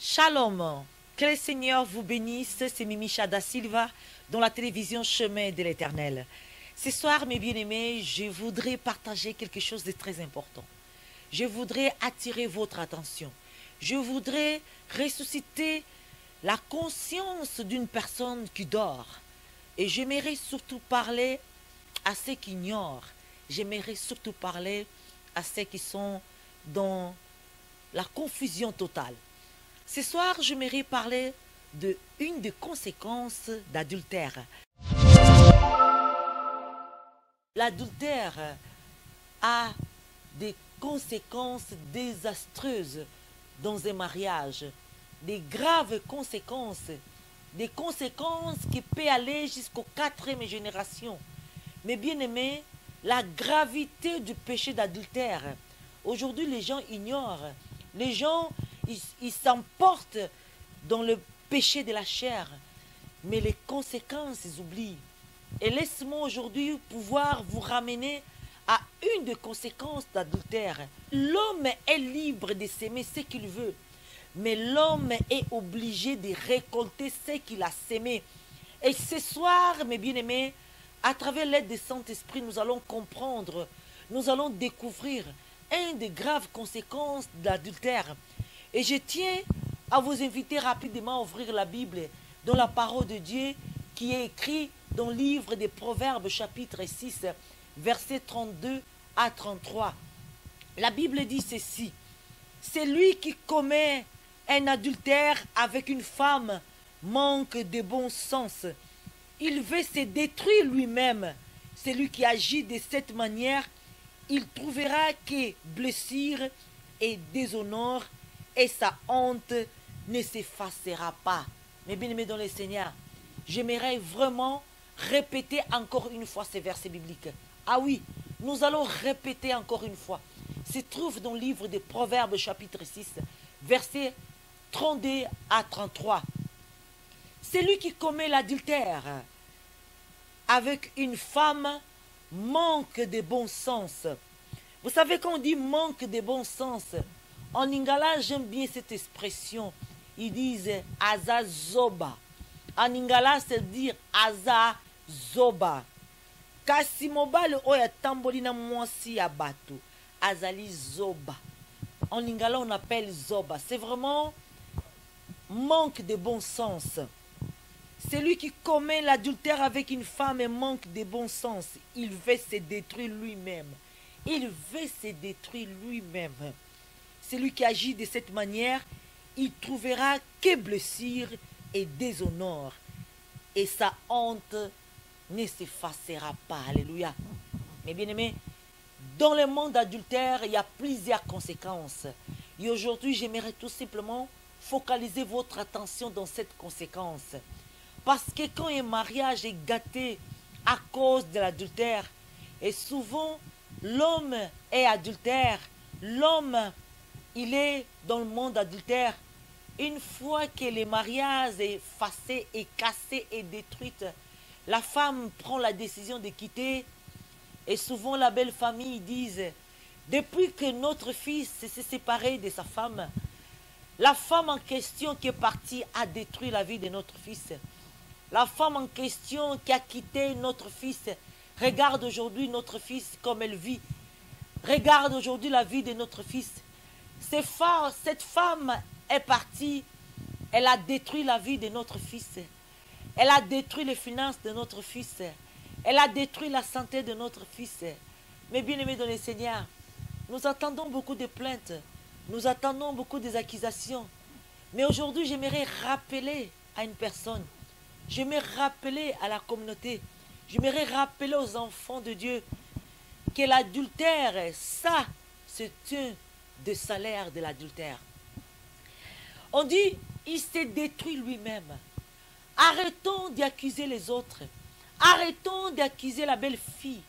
Shalom, que le Seigneur vous bénisse, c'est Mimi Chada Silva dans la télévision Chemin de l'Éternel. Ce soir, mes bien-aimés, je voudrais partager quelque chose de très important. Je voudrais attirer votre attention. Je voudrais ressusciter la conscience d'une personne qui dort. Et j'aimerais surtout parler à ceux qui ignorent. J'aimerais surtout parler à ceux qui sont dans la confusion totale. Ce soir, j'aimerais parler de une des conséquences d'adultère. L'adultère a des conséquences désastreuses dans un mariage, des graves conséquences, des conséquences qui peuvent aller jusqu'aux 4e génération. Mais bien aimé, la gravité du péché d'adultère, aujourd'hui les gens ignorent, les gens ils s'emportent dans le péché de la chair, mais les conséquences ils oublient. Et laisse-moi aujourd'hui pouvoir vous ramener à une des conséquences d'adultère. L'homme est libre de s'aimer ce qu'il veut, mais l'homme est obligé de récolter ce qu'il a sémé. Et ce soir, mes bien-aimés, à travers l'aide du Saint-Esprit, nous allons comprendre, nous allons découvrir une des graves conséquences de l'adultère. Et je tiens à vous inviter rapidement à ouvrir la Bible dans la parole de Dieu qui est écrite dans le livre des Proverbes chapitre 6, versets 32 à 33. La Bible dit ceci: c'est lui qui commet un adultère avec une femme manque de bon sens. Il veut se détruire lui-même. Celui qui agit de cette manière, il trouvera que blessure et déshonneur et sa honte ne s'effacera pas. Mais bien aimés dans le Seigneur, j'aimerais vraiment répéter encore une fois ces versets bibliques. Ah oui, nous allons répéter encore une fois. Se trouve dans le livre des Proverbes chapitre 6, versets 32 à 33. Celui qui commet l'adultère avec une femme manque de bon sens. Vous savez quand on dit manque de bon sens, en lingala, j'aime bien cette expression. Ils disent azazoba. En lingala, c'est dire azazoba. Kasi mobile oya tambolina mwasi ya bato. Azali zoba. En lingala, on appelle zoba. C'est vraiment manque de bon sens. Celui qui commet l'adultère avec une femme et manque de bon sens, il veut se détruire lui-même. Il veut se détruire lui-même. Celui qui agit de cette manière, il trouvera que blessure et déshonneur. Et sa honte ne s'effacera pas. Alléluia. Mais bien aimé, dans le monde adultère, il y a plusieurs conséquences. Et aujourd'hui, j'aimerais tout simplement focaliser votre attention dans cette conséquence. Parce que quand un mariage est gâté à cause de l'adultère, et souvent l'homme est adultère, l'homme il est dans le monde adultère. Une fois que le mariage est effacé, est cassé et détruit, la femme prend la décision de quitter. Et souvent la belle famille disent, depuis que notre fils s'est séparé de sa femme, la femme en question qui est partie a détruit la vie de notre fils. La femme en question qui a quitté notre fils, regarde aujourd'hui notre fils comme elle vit. Regarde aujourd'hui la vie de notre fils. Cette femme est partie, elle a détruit la vie de notre fils. Elle a détruit les finances de notre fils. Elle a détruit la santé de notre fils. Mais bien aimés dans le Seigneur, nous attendons beaucoup de plaintes. Nous attendons beaucoup des accusations. Mais aujourd'hui, j'aimerais rappeler à une personne. J'aimerais rappeler à la communauté. J'aimerais rappeler aux enfants de Dieu que l'adultère, ça, c'est un des salaires de l'adultère. On dit, il s'est détruit lui-même. Arrêtons d'accuser les autres. Arrêtons d'accuser la belle-fille.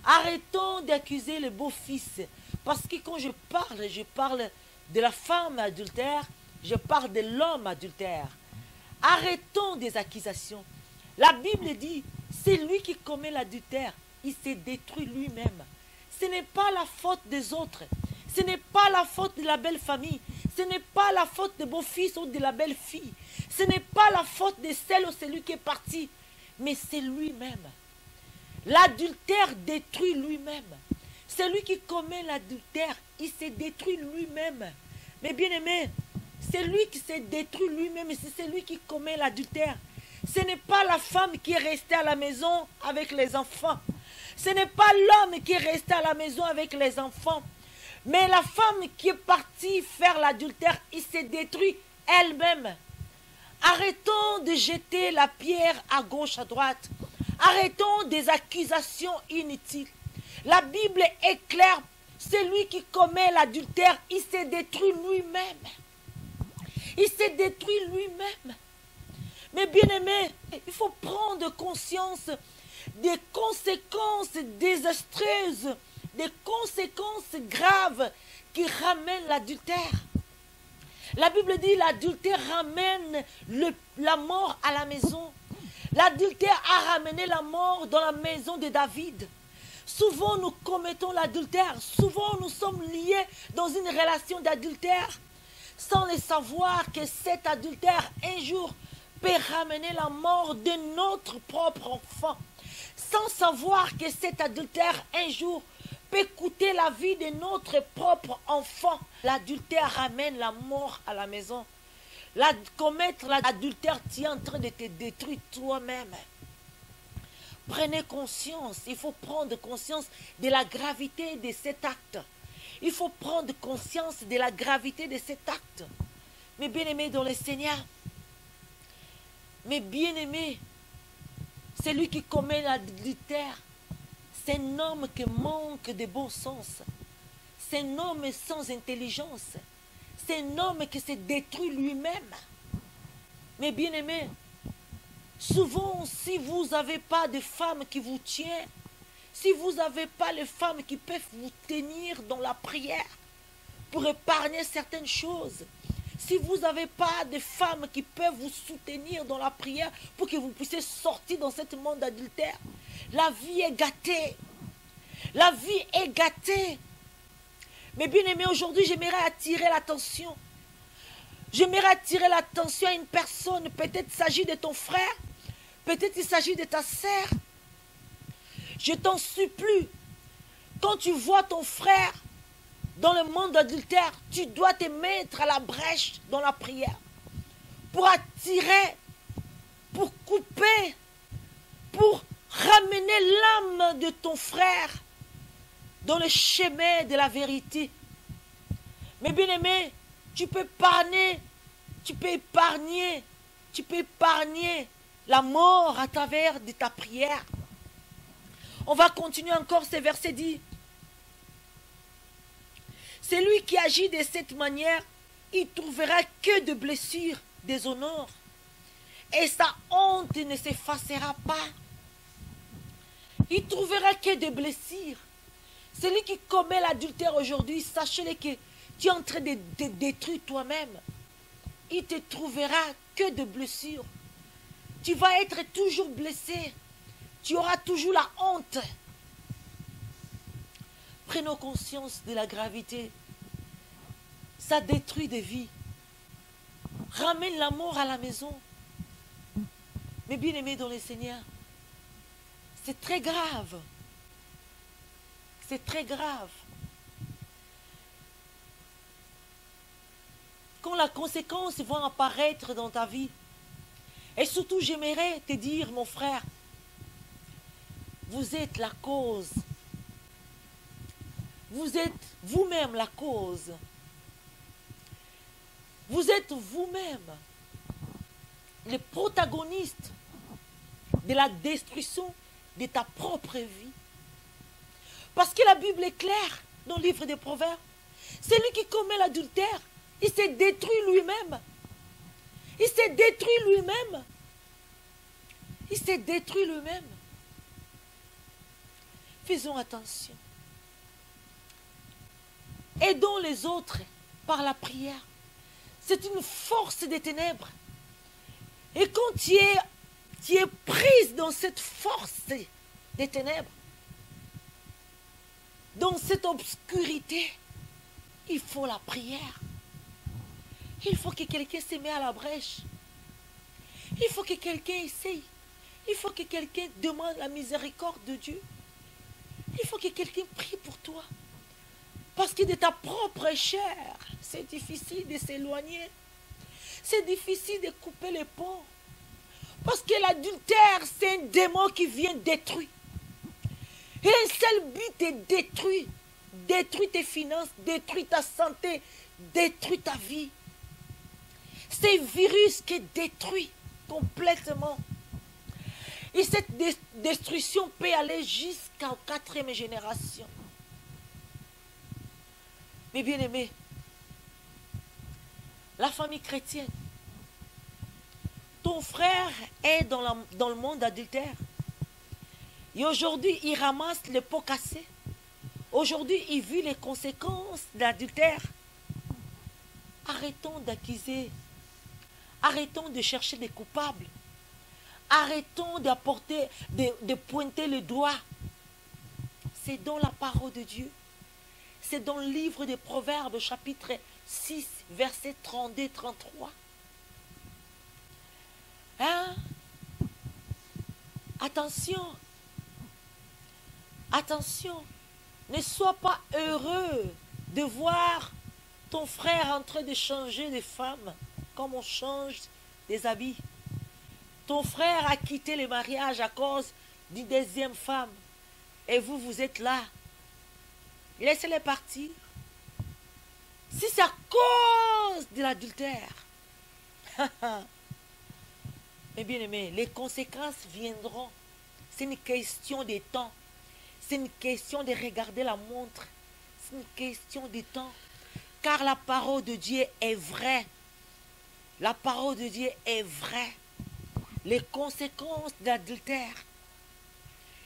Arrêtons d'accuser le beau-fils. Parce que quand je parle de la femme adultère, je parle de l'homme adultère. Arrêtons des accusations. La Bible dit, c'est lui qui commet l'adultère. Il s'est détruit lui-même. Ce n'est pas la faute des autres. Ce n'est pas la faute de la belle famille. Ce n'est pas la faute de beau-fils ou de la belle-fille. Ce n'est pas la faute de celle ou celui qui est parti. Mais c'est lui-même. L'adultère détruit lui-même. Celui qui commet l'adultère, il se détruit lui-même. Mais bien aimé, c'est lui qui se détruit lui-même et c'est celui qui commet l'adultère. Ce n'est pas la femme qui est restée à la maison avec les enfants. Ce n'est pas l'homme qui est resté à la maison avec les enfants. Mais la femme qui est partie faire l'adultère, il s'est détruit elle-même. Arrêtons de jeter la pierre à gauche, à droite. Arrêtons des accusations inutiles. La Bible est claire. Celui qui commet l'adultère, il s'est détruit lui-même. Il s'est détruit lui-même. Mais bien aimé, il faut prendre conscience des conséquences désastreuses, des conséquences graves qui ramènent l'adultère. La Bible dit l'adultère ramène la mort à la maison. L'adultère a ramené la mort dans la maison de David. Souvent nous commettons l'adultère. Souvent nous sommes liés dans une relation d'adultère sans le savoir que cet adultère un jour peut ramener la mort de notre propre enfant. Sans savoir que cet adultère un jour peut coûter la vie de notre propre enfant. L'adultère ramène la mort à la maison. Commettre l'adultère, tu es en train de te détruire toi-même. Prenez conscience, il faut prendre conscience de la gravité de cet acte. Il faut prendre conscience de la gravité de cet acte. Mes bien-aimés dans le Seigneur, mes bien-aimés, celui qui commet l'adultère, c'est un homme qui manque de bon sens. C'est un homme sans intelligence. C'est un homme qui se détruit lui-même. Mes bien-aimés, souvent, si vous n'avez pas de femme qui vous tient, si vous n'avez pas les femmes qui peuvent vous tenir dans la prière pour épargner certaines choses, si vous n'avez pas de femmes qui peuvent vous soutenir dans la prière pour que vous puissiez sortir dans ce monde d'adultère, la vie est gâtée. La vie est gâtée. Mais bien aimé, aujourd'hui, j'aimerais attirer l'attention. J'aimerais attirer l'attention à une personne. Peut-être il s'agit de ton frère. Peut-être il s'agit de ta sœur. Je t'en supplie. Quand tu vois ton frère dans le monde adultère, tu dois te mettre à la brèche dans la prière. Pour attirer, pour couper, pour ramener l'âme de ton frère dans le chemin de la vérité. Mais bien aimé, tu peux épargner la mort à travers de ta prière. On va continuer encore ce verset dit. Celui qui agit de cette manière, il trouvera que de blessures, des honneurs, et sa honte ne s'effacera pas. Il trouvera que de blessures. Celui qui commet l'adultère aujourd'hui, sachez-le que tu es en train de te détruire toi-même. Il te trouvera que de blessures. Tu vas être toujours blessé. Tu auras toujours la honte. Prenons conscience de la gravité. Ça détruit des vies. Ramène la mort à la maison. Mais bien aimé dans le Seigneur, c'est très grave. C'est très grave. Quand les conséquences vont apparaître dans ta vie, et surtout j'aimerais te dire, mon frère, vous êtes la cause. Vous êtes vous-même la cause. Vous êtes vous-même le protagoniste de la destruction de ta propre vie. Parce que la Bible est claire dans le livre des Proverbes. Celui qui commet l'adultère, il s'est détruit lui-même. Il s'est détruit lui-même. Il s'est détruit lui-même. Faisons attention. Aidons les autres par la prière. C'est une force des ténèbres. Et quand tu es prise dans cette force des ténèbres, dans cette obscurité, il faut la prière. Il faut que quelqu'un se mette à la brèche. Il faut que quelqu'un essaye. Il faut que quelqu'un demande la miséricorde de Dieu. Il faut que quelqu'un prie pour toi. Parce que de ta propre chair, c'est difficile de s'éloigner. C'est difficile de couper les ponts. Parce que l'adultère, c'est un démon qui vient détruire. Et un seul but est détruire. Détruire tes finances, détruire ta santé, détruire ta vie. C'est un virus qui détruit complètement. Et cette destruction peut aller jusqu'à la 4e génération. Mais bien aimé, la famille chrétienne, ton frère est dans le monde adultère. Et aujourd'hui, il ramasse le pot cassé. Aujourd'hui, il vit les conséquences de l'adultère. Arrêtons d'accuser. Arrêtons de chercher des coupables. Arrêtons de pointer le doigt. C'est dans la parole de Dieu. C'est dans le livre des Proverbes, chapitre 6, versets 32-33. Hein? Attention. Attention. Ne sois pas heureux de voir ton frère en train de changer de femme comme on change des habits. Ton frère a quitté le mariage à cause d'une deuxième femme. Et vous, vous êtes là. Laissez-les partir. Si c'est à cause de l'adultère, mais bien aimé, les conséquences viendront. C'est une question de temps. C'est une question de regarder la montre. C'est une question de temps. Car la parole de Dieu est vraie. La parole de Dieu est vraie. Les conséquences de l'adultère,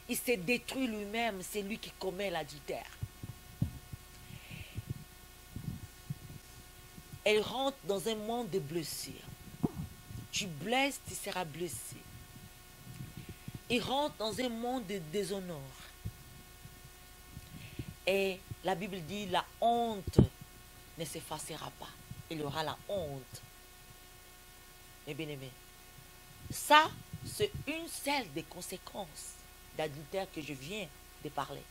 il s'est détruit lui-même, c'est lui qui commet l'adultère. Elle rentre dans un monde de blessures. Tu blesses, tu seras blessé. Il rentre dans un monde de déshonneur. Et la Bible dit, la honte ne s'effacera pas. Il y aura la honte. Mes bien-aimés, ça, c'est une seule des conséquences d'adultère que je viens de parler.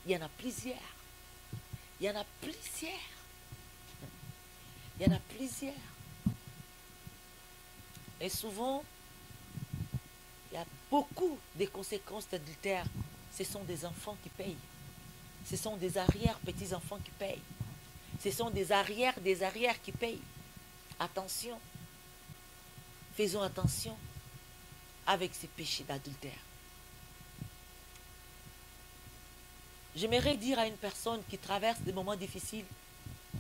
Il y en a plusieurs. Il y en a plusieurs. Il y en a plusieurs. Et souvent, il y a beaucoup de conséquences d'adultère. Ce sont des enfants qui payent. Ce sont des arrière-petits-enfants qui payent. Ce sont des arrières qui payent. Attention. Faisons attention avec ces péchés d'adultère. J'aimerais dire à une personne qui traverse des moments difficiles,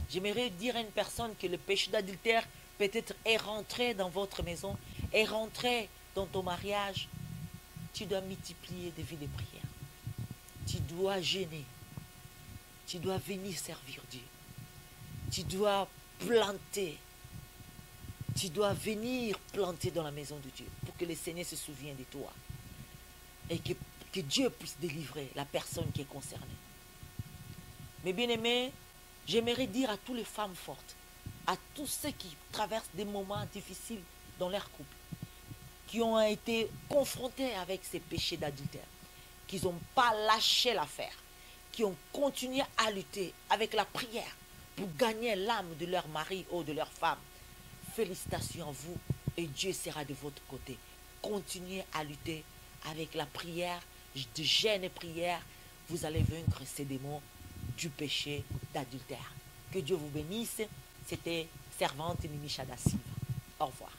j'aimerais dire à une personne que le péché d'adultère peut-être est rentré dans votre maison, est rentré dans ton mariage. Tu dois multiplier des vies de prière. Tu dois jeûner. Tu dois venir servir Dieu. Tu dois planter. Tu dois venir planter dans la maison de Dieu pour que le Seigneur se souvienne de toi. Et que Dieu puisse délivrer la personne qui est concernée. Mais bien aimés, j'aimerais dire à toutes les femmes fortes, à tous ceux qui traversent des moments difficiles dans leur couple, qui ont été confrontés avec ces péchés d'adultère, qu'ils n'ont pas lâché l'affaire, qui ont continué à lutter avec la prière pour gagner l'âme de leur mari ou de leur femme. Félicitations à vous et Dieu sera de votre côté. Continuez à lutter avec la prière, de jeûne et prière. Vous allez vaincre ces démons du péché d'adultère. Que Dieu vous bénisse. C'était Servante Mimi Chada Silva. Au revoir.